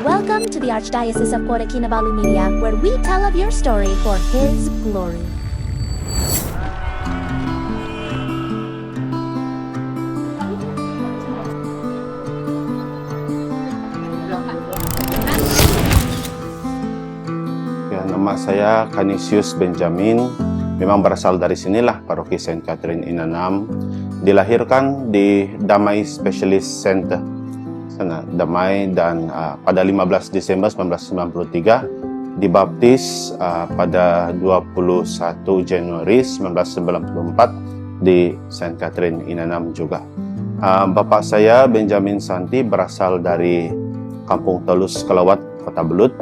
Welcome to the Archdiocese of Kota Kinabalu Media, where we tell of your story for His glory. Ya, nama saya Canisius Benjamin. Memang berasal dari sinilah, Paroki Saint Catherine Inanam. Dilahirkan di Damai Specialist Center, sana Damai, dan pada 15 Desember 1993 dibaptis pada 21 Januari 1994 di Saint Catherine Inanam juga. Bapak saya Benjamin Santi berasal dari Kampung Telus Kelawat, Kota Belut,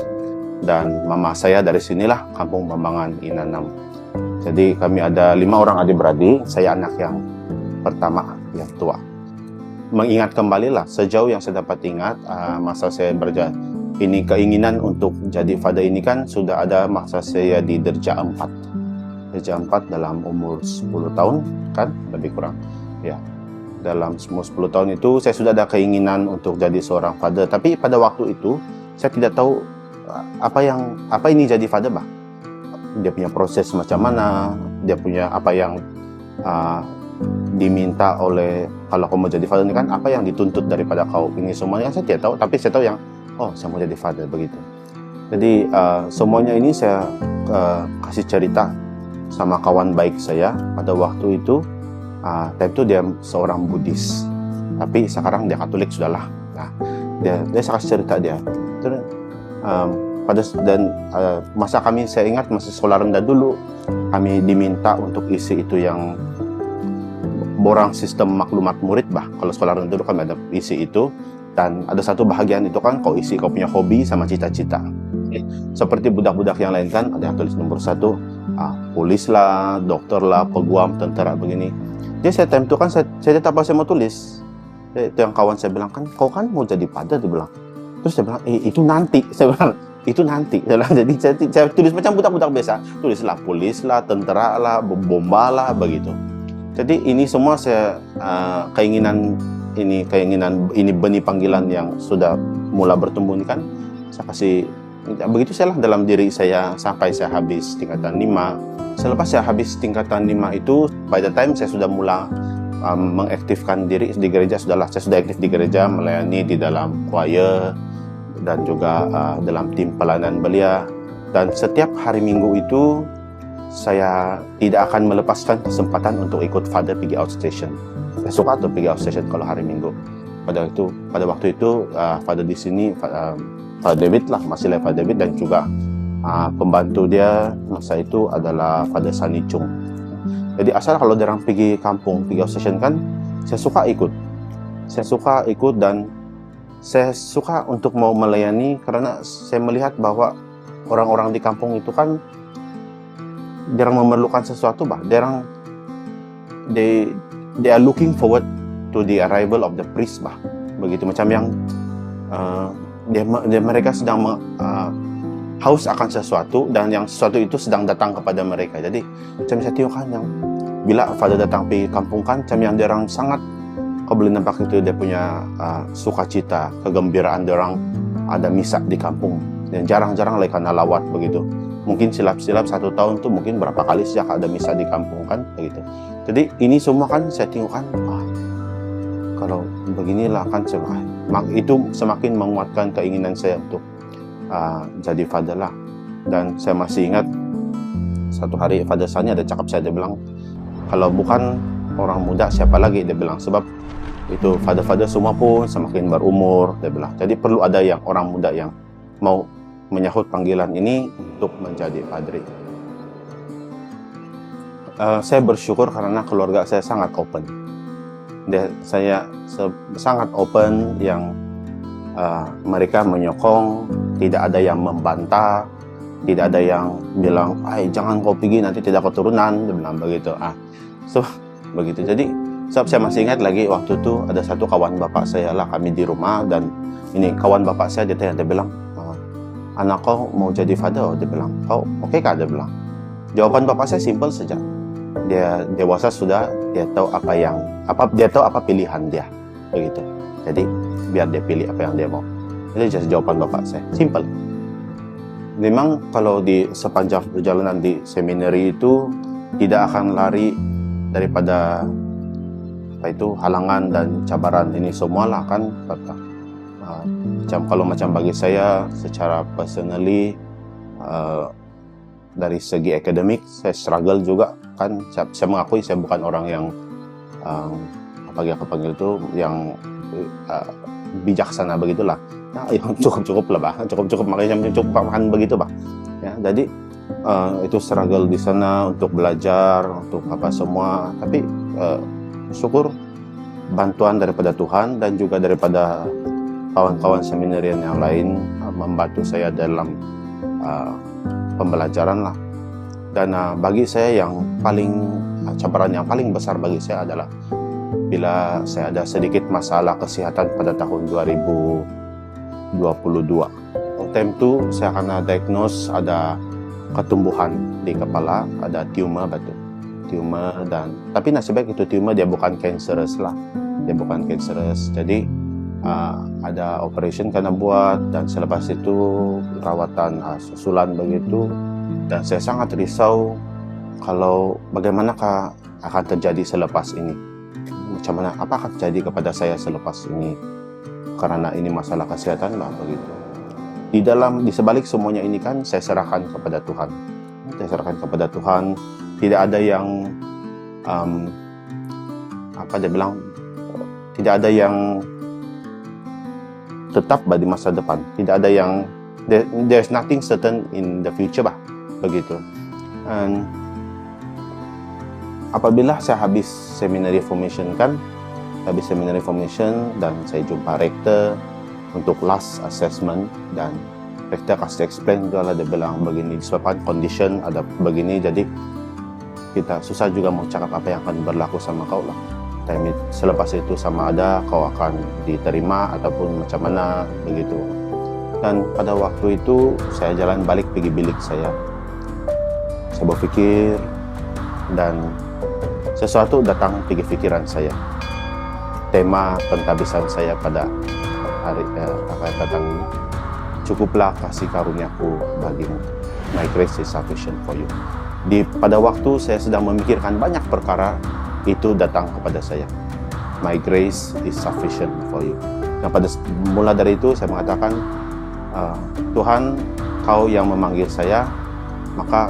dan mama saya dari sinilah, Kampung Bambangan Inanam. Jadi kami ada 5 orang adik-beradik, saya anak yang pertama, yang tua. Mengingat kembalilah, sejauh yang saya dapat ingat, masa saya ini keinginan untuk jadi father ini kan sudah ada masa saya di Derja 4. Derja 4 dalam umur 10 tahun, kan? Lebih kurang. Ya, dalam 10 tahun itu saya sudah ada keinginan untuk jadi seorang father. Tapi pada waktu itu, saya tidak tahu apa ini jadi father, bah. Dia punya proses macam mana, dia punya apa yang diminta oleh, kalau kau mau jadi father ini kan apa yang dituntut daripada kau, ini semuanya saya tidak tahu, tapi saya tahu yang saya mau jadi father begitu. Jadi semuanya ini saya kasih cerita sama kawan baik saya pada waktu itu. Time itu dia seorang Buddhis, tapi sekarang dia Katolik sudahlah. Nah, dia saya kasih cerita dia. Terus masa kami, saya ingat masih sekolah rendah dulu, kami diminta untuk isi itu yang borang sistem maklumat murid, bah. Kalau sekolah rendah dulu kami ada isi itu, dan ada satu bahagian itu kan kau isi kau punya hobi sama cita-cita. Seperti budak-budak yang lain kan, ada yang tulis nomor 1, polis lah, dokter lah, peguam, tentara begini. Jadi saya time itu kan saya tidak tahu apa saya mau tulis. Itu yang kawan saya bilang, kan kau kan mau jadi father, dia bilang. Terus saya bilang, itu nanti. Saya bilang, itu nanti. Jadi saya tulis macam budak-budak biasa. Tulislah polis lah, tentara lah, bomba lah, begitu. Jadi ini semua saya keinginan ini benih panggilan yang sudah mulai bertumbuh ini kan, saya kasih begitu saya lah dalam diri saya sampai saya habis tingkatan 5. Selepas saya habis tingkatan 5 itu, by the time saya sudah mulai mengaktifkan diri di gereja, saya sudah aktif di gereja, melayani di dalam choir dan juga dalam tim pelayanan belia. Dan setiap hari Minggu itu saya tidak akan melepaskan kesempatan untuk ikut father pergi outstation. Saya suka tuh pergi outstation kalau hari Minggu. Pada waktu itu father di sini, Father David lah, masih Father David, dan juga pembantu dia masa itu adalah Father Sani Chung. Jadi asal kalau orang pergi kampung, pergi outstation kan, saya suka ikut. Saya suka ikut dan saya suka untuk mau melayani karena saya melihat bahwa orang-orang di kampung itu kan dia memerlukan sesuatu, bah. They are looking forward to the arrival of the priest, bah. Begitu macam yang mereka sedang haus akan sesuatu, dan yang sesuatu itu sedang datang kepada mereka. Jadi macam saya tengok kan yang bila father datang pergi kampung kan, macam yang dia orang sangat, kau boleh nampak itu dia punya sukacita, kegembiraan dia orang ada misa di kampung. Dan jarang-jarang lagi karena lawat begitu. Mungkin silap-silap 1 tahun tuh mungkin berapa kali sejak ada misa di kampung kan begitu. Jadi ini semua kan saya tengok kan, kalau beginilah kan itu semakin menguatkan keinginan saya untuk jadi father lah. Dan saya masih ingat satu hari Father Sani ada cakap saya, dia bilang, kalau bukan orang muda siapa lagi, dia bilang, sebab itu father-father semua pun semakin berumur, dia bilang. Jadi perlu ada yang orang muda yang mau menyahut panggilan ini untuk menjadi padri. Saya bersyukur karena keluarga saya sangat open. Saya sangat open, yang mereka menyokong, tidak ada yang membantah, tidak ada yang bilang, jangan kau pergi nanti tidak keturunan, dia bilang begitu. Begitu. Jadi saya masih ingat lagi waktu itu ada satu kawan bapak saya lah, kami di rumah, dan ini kawan bapak saya dia bilang, anak kau mau jadi father? Dia bilang, kau oke kah? Dia bilang. Jawaban bapak saya simpel saja. Dia dewasa sudah, dia tahu apa pilihan dia, begitu. Jadi biar dia pilih apa yang dia mau. Itu jawaban bapak saya, simple. Memang kalau di sepanjang perjalanan di seminari itu tidak akan lari daripada halangan dan cabaran ini semua lah kan. Macam bagi saya secara personally, dari segi akademik saya struggle juga kan. Saya mengakui saya bukan orang yang yang bijaksana begitulah. Nah, yang cukup lah bah, cukup makanya cukup makan begitu bah. Ya, jadi itu struggle di sana untuk belajar, untuk apa semua. Tapi syukur bantuan daripada Tuhan dan juga daripada kawan-kawan seminarian yang lain membantu saya dalam pembelajaran lah. Dan bagi saya yang cabaran yang paling besar bagi saya adalah bila saya ada sedikit masalah kesehatan pada tahun 2022. Time itu saya kena diagnose ada ketumbuhan di kepala, ada tumor dan tapi nasib baik itu tumor dia bukan cancerous lah. Dia bukan cancerous. Jadi ada operation kena buat dan selepas itu perawatan susulan begitu, dan saya sangat risau kalau bagaimanakah akan terjadi selepas ini. Apa akan terjadi kepada saya selepas ini, karena ini masalah kesehatan lah begitu. Di sebalik semuanya ini kan saya serahkan kepada Tuhan. Tidak ada yang tidak ada yang tetap di masa depan. Tidak ada yang there's nothing certain in the future bah begitu. And apabila saya habis seminary formation dan saya jumpa rektor untuk last assessment, dan rektor kasih explain juga lah, dia bilang begini, disebabkan condition ada begini, jadi kita susah juga mau cakap apa yang akan berlaku sama kau lah. Selepas itu sama ada kau akan diterima ataupun macam mana begitu. Dan pada waktu itu saya jalan balik pergi bilik saya berpikir dan sesuatu datang pergi pikiran saya. Tema pentabisan saya pada hari akan datang ini, cukuplah kasih karuniaku bagimu, my grace is sufficient for you. Pada waktu saya sedang memikirkan banyak perkara, itu datang kepada saya, my grace is sufficient for you. Dan mula dari itu saya mengatakan, Tuhan, kau yang memanggil saya, maka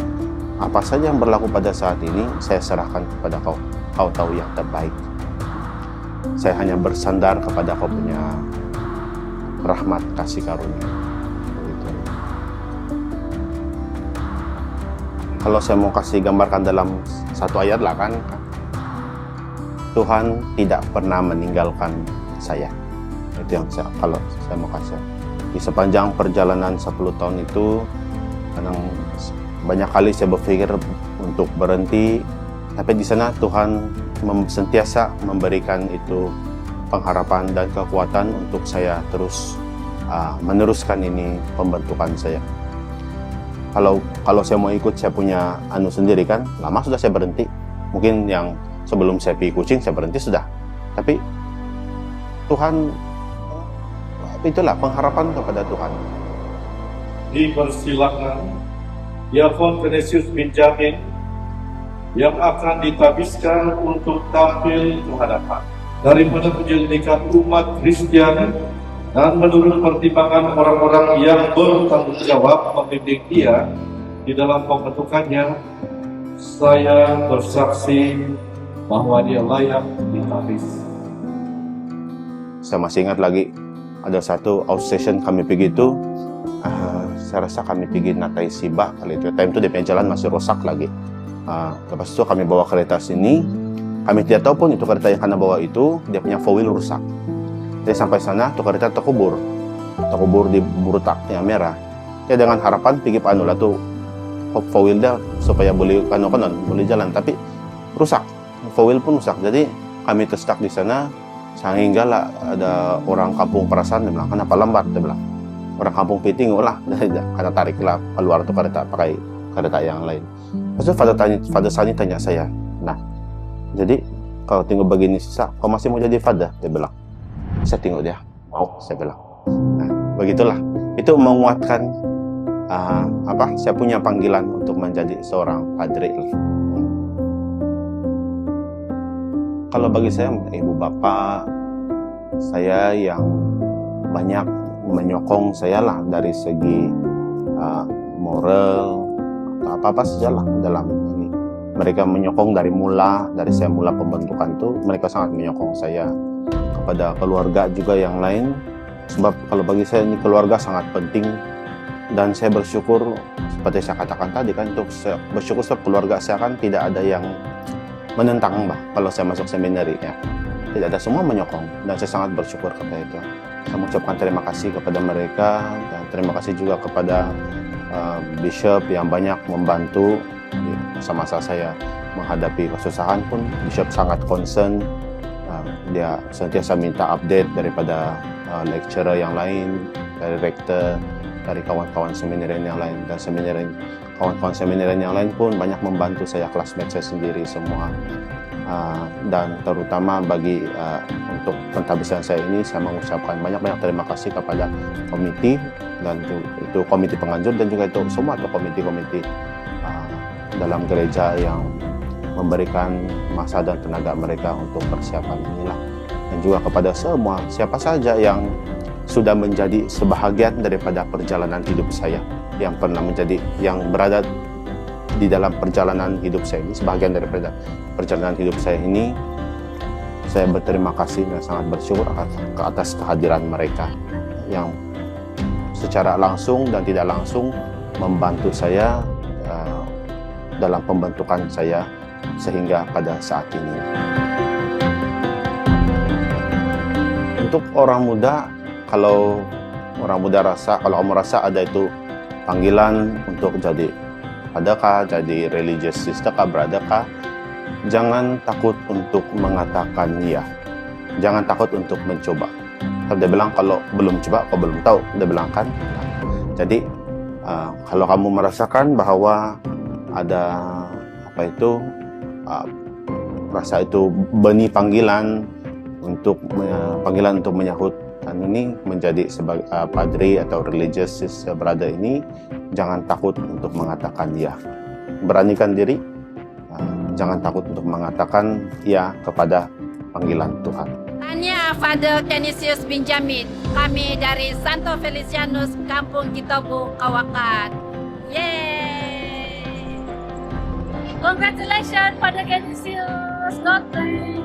apa saja yang berlaku pada saat ini saya serahkan kepada kau. Kau tahu yang terbaik. Saya hanya bersandar kepada kau punya rahmat kasih karunia. Begitu. Kalau saya mau kasih gambarkan dalam satu ayat lah kan, Tuhan tidak pernah meninggalkan saya. Itu yang kalau saya mau kasih. Di sepanjang perjalanan 10 tahun itu, kadang banyak kali saya berpikir untuk berhenti, tapi di sana Tuhan sentiasa memberikan itu pengharapan dan kekuatan untuk saya terus meneruskan ini pembentukan saya. Kalau saya mau ikut saya punya sendiri kan, lama sudah saya berhenti. Mungkin yang sebelum saya pergi kucing saya berhenti sudah. Tapi Tuhan, itulah pengharapan kepada Tuhan. Dipersilakan Diakon Venesius Benjamin yang akan ditabiskan untuk tampil ke hadapan daripada penyelidikan umat Kristiani dan menurut pertimbangan orang-orang yang bertanggung jawab membimbing dia di dalam pembentukannya. Saya bersaksi bahwa dia layak ditabis. Saya masih ingat lagi ada satu outstation kami pergi itu, saya rasa kami pergi Natai Siba kali itu. Time itu dia punya jalan masih rosak lagi. Lepas itu kami bawa kereta sini, kami tidak tahu pun itu kereta yang kena bawa itu dia punya four wheel rusak. Jadi sampai sana tuh kereta terkubur di burutak yang merah. Ya dengan harapan pergi lah tuh four wheel dia supaya boleh kanon boleh jalan, tapi rusak, four wheel pun rusak. Jadi kami terstuck di sana sehingga lah ada orang kampung perasaan dia bilang, kenapa lambat, dia bilang. Orang kampung piting lah, karena tariklah keluar tuh kereta pakai kereta yang lain. Terus Father Sani tanya saya, nah jadi kalau tengok begini sisa, kau masih mau jadi Father? Dia bilang. Saya tengok dia, mau, saya bilang. Nah, begitulah. Itu menguatkan saya punya panggilan untuk menjadi seorang padre. Kalau bagi saya, ibu bapak saya yang banyak menyokong saya lah dari segi moral atau apa sajalah dalam ini. Mereka menyokong dari saya mula pembentukan tuh, mereka sangat menyokong saya. Kepada keluarga juga yang lain, sebab kalau bagi saya ini keluarga sangat penting, dan saya bersyukur seperti saya katakan tadi kan, untuk saya bersyukur sebab keluarga saya kan tidak ada yang menentang kalau saya masuk seminari ya, tidak ada, semua menyokong, dan saya sangat bersyukur kepada itu. Saya mengucapkan terima kasih kepada mereka, dan terima kasih juga kepada bishop yang banyak membantu di masa-masa saya menghadapi kesusahan pun. Bishop sangat concern, dia sentiasa minta update daripada lecturer yang lain, dari rektor, dari kawan-kawan seminarian yang lain, dan kawan-kawan seminarian yang lain pun banyak membantu saya, classmate saya sendiri semua. Dan terutama bagi untuk pentabisan saya ini, saya mengucapkan banyak-banyak terima kasih kepada komite, dan itu komite penganjur, dan juga itu semua komite-komite dalam gereja yang memberikan masa dan tenaga mereka untuk persiapan inilah. Dan juga kepada semua, siapa saja yang sudah menjadi sebahagian daripada perjalanan hidup saya, yang berada di dalam perjalanan hidup saya ini, sebahagian daripada perjalanan hidup saya ini, saya berterima kasih dan sangat bersyukur atas kehadiran mereka yang secara langsung dan tidak langsung membantu saya dalam pembentukan saya sehingga pada saat ini. Untuk orang muda, kalau kamu merasa ada itu panggilan untuk jadi adakah, jadi religious sister kah, brother kah, jangan takut untuk mengatakan ya. Jangan takut untuk mencoba. Kalau dia bilang kalau belum coba, kau belum tahu, dia bilang kan. Jadi kalau kamu merasakan bahwa ada rasa itu benih panggilan untuk menyahut ini menjadi sebagai padre atau religious sister brother ini, jangan takut untuk mengatakan ya. Beranikan diri, jangan takut untuk mengatakan ya kepada panggilan Tuhan. Tanya Father Canisius Benjamin, kami dari Santo Felicianus, Kampung Kitobu, Kawakan. Yeay! Congratulations Father Canisius, God bless.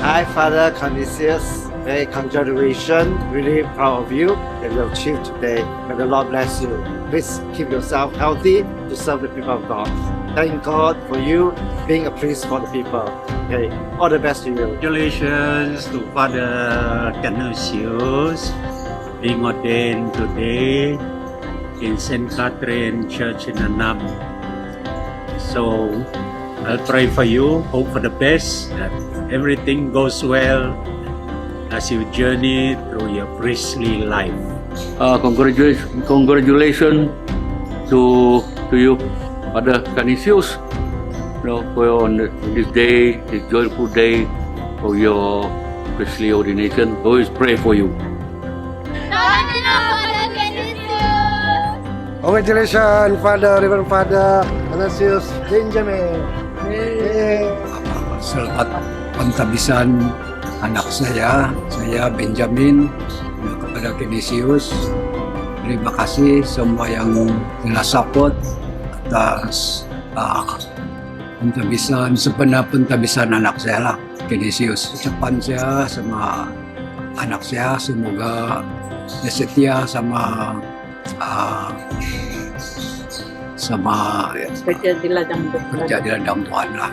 Hi, Father Canisius. Hey, congratulations. Really proud of you that you achieved today. May the Lord bless you. Please keep yourself healthy to serve the people of God. Thank God for you being a priest for the people. Okay, all the best to you. Congratulations to Father Canisius being ordained today in St. Catherine Church in Annam. So I'll pray for you, hope for the best, that everything goes well as you journey through your priestly life. Congratulations to you, Father Canisius, for on this day, this joyful day for your priestly ordination. Always pray for you. Congratulations, Reverend Father Canisius Benjamin. Selamat pentabisan anak saya Benjamin, kepada Canisius. Terima kasih semua yang telah support atas pentabisan anak saya lah, Canisius. Ucapan saya sama anak saya, semoga dia setia sama kerja di ladang Tuhan lah.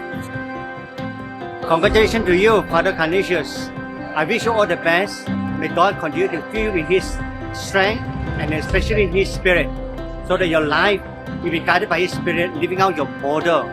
Congratulations to you, Father Canisius. I wish you all the best. May God continue to fill you with His strength and especially His Spirit, so that your life will be guided by His Spirit, living out your model.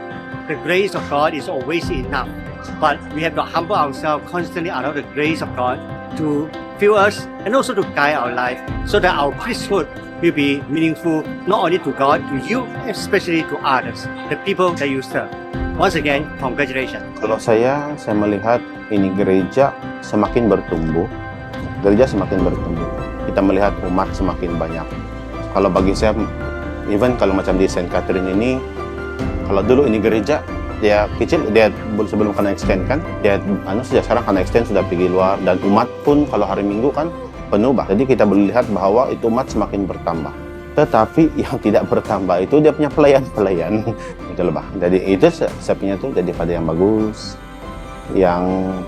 The grace of God is always enough, but we have to humble ourselves constantly out of the grace of God to fill us and also to guide our life so that our priesthood will be meaningful not only to God, to you, especially to others, the people that you serve. Once again, congratulations. Kalau saya melihat ini gereja semakin bertumbuh. Gereja semakin bertumbuh. Kita melihat umat semakin banyak. Kalau bagi saya, even kalau macam di Saint Catherine ini, kalau dulu ini gereja, dia kecil, dia sebelum kena extend kan, dia sejak sekarang kena extend sudah pergi luar, dan umat pun kalau hari Minggu kan penuh bah. Jadi kita melihat bahwa itu umat semakin bertambah. Tetapi yang tidak bertambah itu dia punya pelayan-pelayan. Gitu loh bah. Jadi itu saya punya tuh jadi pada yang bagus, yang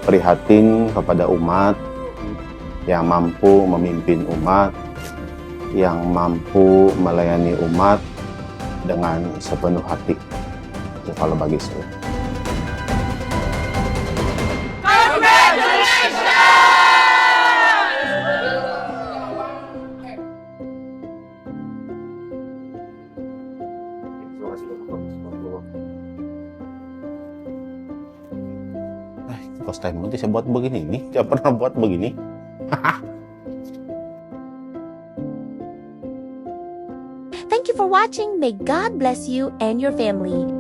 prihatin kepada umat, yang mampu memimpin umat, yang mampu melayani umat dengan sepenuh hati. Itu kalau bagi saya. First time nanti saya buat begini nih, tidak pernah buat begini. Thank you for watching. May God bless you and your family.